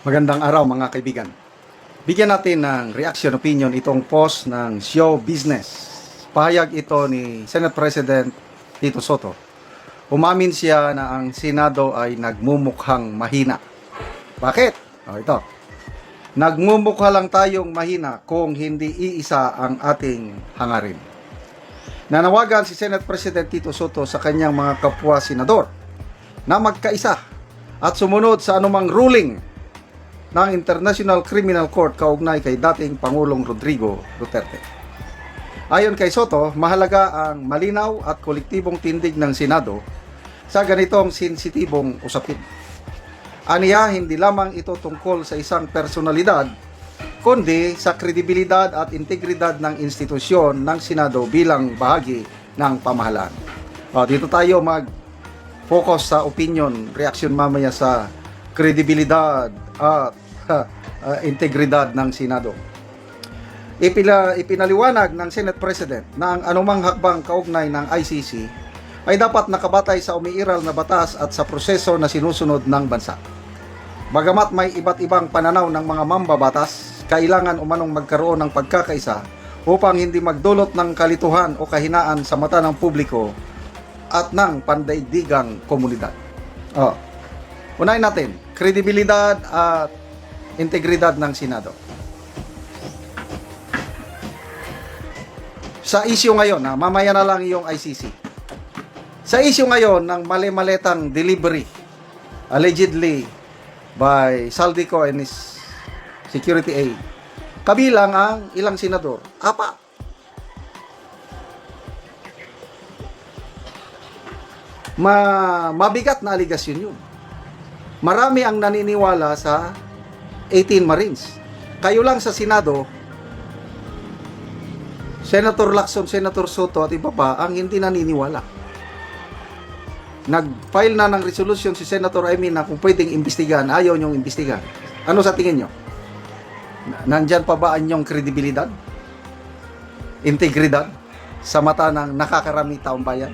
Magandang araw mga kaibigan. Bigyan natin ng reaction opinion itong post ng Show Business. Pahayag ito ni Senate President Tito Soto. Umamin siya na ang Senado ay nagmumukhang mahina. Bakit? Ito. Nagmumukha lang tayong mahina kung hindi iisa ang ating hangarin. Nanawagan si Senate President Tito Soto sa kanyang mga kapwa senador na magkaisa at sumunod sa anumang ruling ng International Criminal Court kaugnay kay dating Pangulong Rodrigo Duterte. Ayon kay Soto, mahalaga ang malinaw at kolektibong tindig ng Senado sa ganitong sensitibong usapin. Aniya, hindi lamang ito tungkol sa isang personalidad, kundi sa kredibilidad at integridad ng institusyon ng Senado bilang bahagi ng pamahalaan. Dito tayo mag-focus sa opinion, reaction mamaya sa kredibilidad at integridad ng Senado. Ipinaliwanag ng Senate President na ang anumang hakbang kaugnay ng ICC ay dapat nakabatay sa umiiral na batas at sa proseso na sinusunod ng bansa. Bagamat may iba't ibang pananaw ng mga mambabatas, kailangan umanong magkaroon ng pagkakaisa upang hindi magdulot ng kalituhan o kahinaan sa mata ng publiko at ng pandaigdigang komunidad. Unahin natin, kredibilidad at integridad ng Senado. Sa issue ngayon, mamaya na lang yung ICC. Sa issue ngayon ng mali-maletang delivery, allegedly by Saldico and his security aide, kabilang ang ilang senador, 4. Mabigat na aligasyon yun. Marami ang naniniwala sa 18 Marines. Kayo lang sa Senado, Senator Lacson, Senator Soto at iba pa ang hindi naniniwala. Nag-file na ng resolution si Senator Amy na kung pwedeng imbestigahan, ayaw niyong imbestigahan. Ano sa tingin niyo? Nandyan pa ba ang inyong kredibilidad? Integridad sa mata ng nakakarami taong bayan?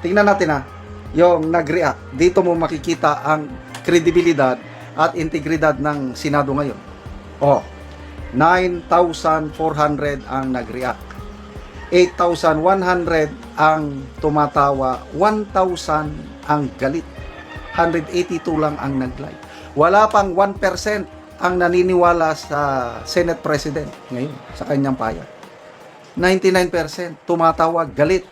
Tingnan natin yung nag-react. Dito mo makikita ang kredibilidad at integridad ng Senado ngayon. 9,400 ang nag-react. 8,100 ang tumatawa. 1,000 ang galit. 182 lang ang nag-like. Wala pang 1% ang naniniwala sa Senate President ngayon sa kanyang payag. 99% tumatawa, galit.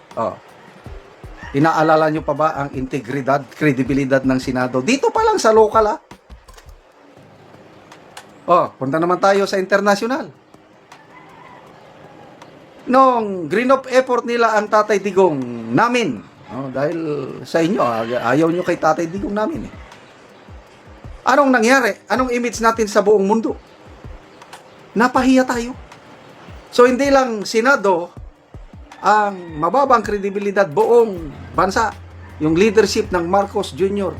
Inaalala nyo pa ba ang integridad, kredibilidad ng Senado? Dito pa lang sa local punta naman tayo sa international. Nung green of effort nila ang Tatay Digong namin, dahil sa inyo, ayaw nyo kay Tatay Digong namin Anong nangyari? Anong image natin sa buong mundo? Napahiya tayo. So hindi lang Senado ang mababang kredibilidad, buong bansa, yung leadership ng Marcos Jr.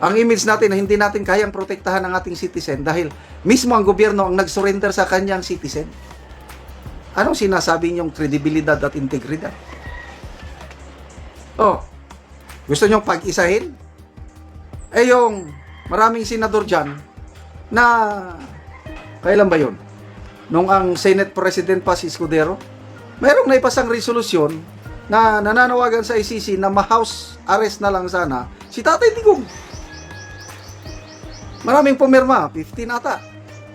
Ang image natin na hindi natin kayang protektahan ang ating citizen dahil mismo ang gobyerno ang nag-surrender sa kanyang citizen. Anong sinasabi niyong kredibilidad at integridad? Gusto niyong pag-isahin? Yung maraming senador dyan na, kailan ba yun? Nung ang Senate President pa si Escudero, mayroong naipasang resolusyon na nananawagan sa ICC na ma-house arrest na lang sana si Tatay Digong. Maraming pumirma, 15 ata,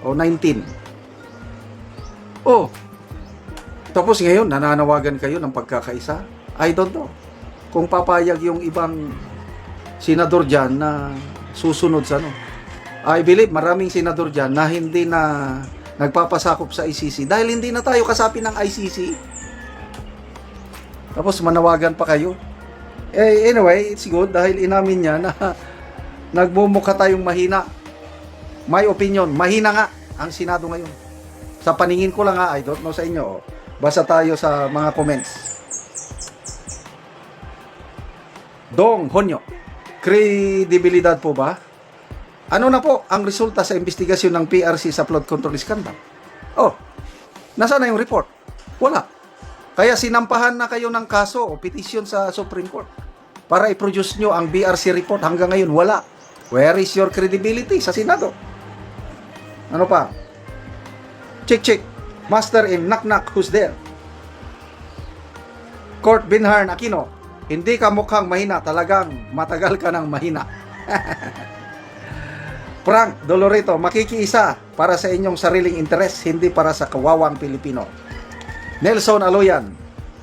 o 19. Tapos ngayon, nananawagan kayo ng pagkakaisa? I don't know. Kung papayag yung ibang senador dyan na susunod sa I believe maraming senador dyan na hindi na nagpapasakop sa ICC dahil hindi na tayo kasapi ng ICC. Tapos manawagan pa kayo. Anyway, it's good dahil inamin niya na nagmumukha tayong mahina. My opinion, mahina nga ang Senado ngayon. Sa paningin ko lang I don't know sa inyo. Basa tayo sa mga comments. Dong Honyo, kredibilidad po ba? Ano na po ang resulta sa investigasyon ng PRC sa flood control scandal? Nasaan na yung report? Wala. Kaya sinampahan na kayo ng kaso o petition sa Supreme Court para i-produce nyo ang BRC report. Hanggang ngayon, wala. Where is your credibility sa Senado? Ano pa? Chick, Master in Knock, who's there? Court Binharn Aquino, hindi ka mukhang mahina, talagang matagal ka ng mahina. Frank Dolorito, makikiisa para sa inyong sariling interes, hindi para sa kawawang Pilipino. Nelson Aloyan,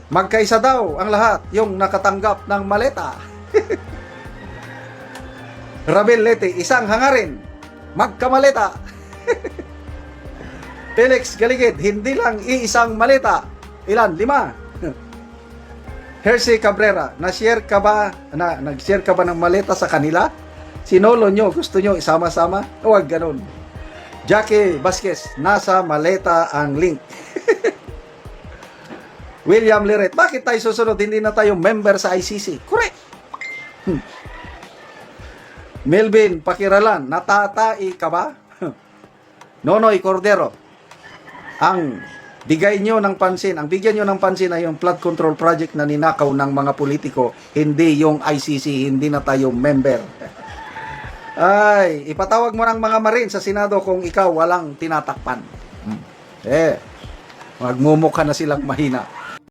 magkaisa daw ang lahat yung nakatanggap ng maleta. Rabel Lete, isang hangarin, magkamaleta. Felix Galigid, hindi lang iisang maleta. Ilan? 5. Hershey Cabrera, nag-share ka ba ng maleta sa kanila? Sinolo nyo, gusto nyo isama-sama? Huwag ganun. Jackie Vasquez, nasa maleta ang link. William Liret, bakit tayo susunod? Hindi na tayo member sa ICC. Correct. Melvin Pakiralan, natatai ka ba? Nonoy Cordero, ang bigyan nyo ng pansin ay yung flood control project na ninakaw ng mga politiko, hindi yung ICC, hindi na tayo member. Ay, ipatawag mo ng mga marin sa Senado kung ikaw walang tinatakpan. Magmumukha na silang mahina.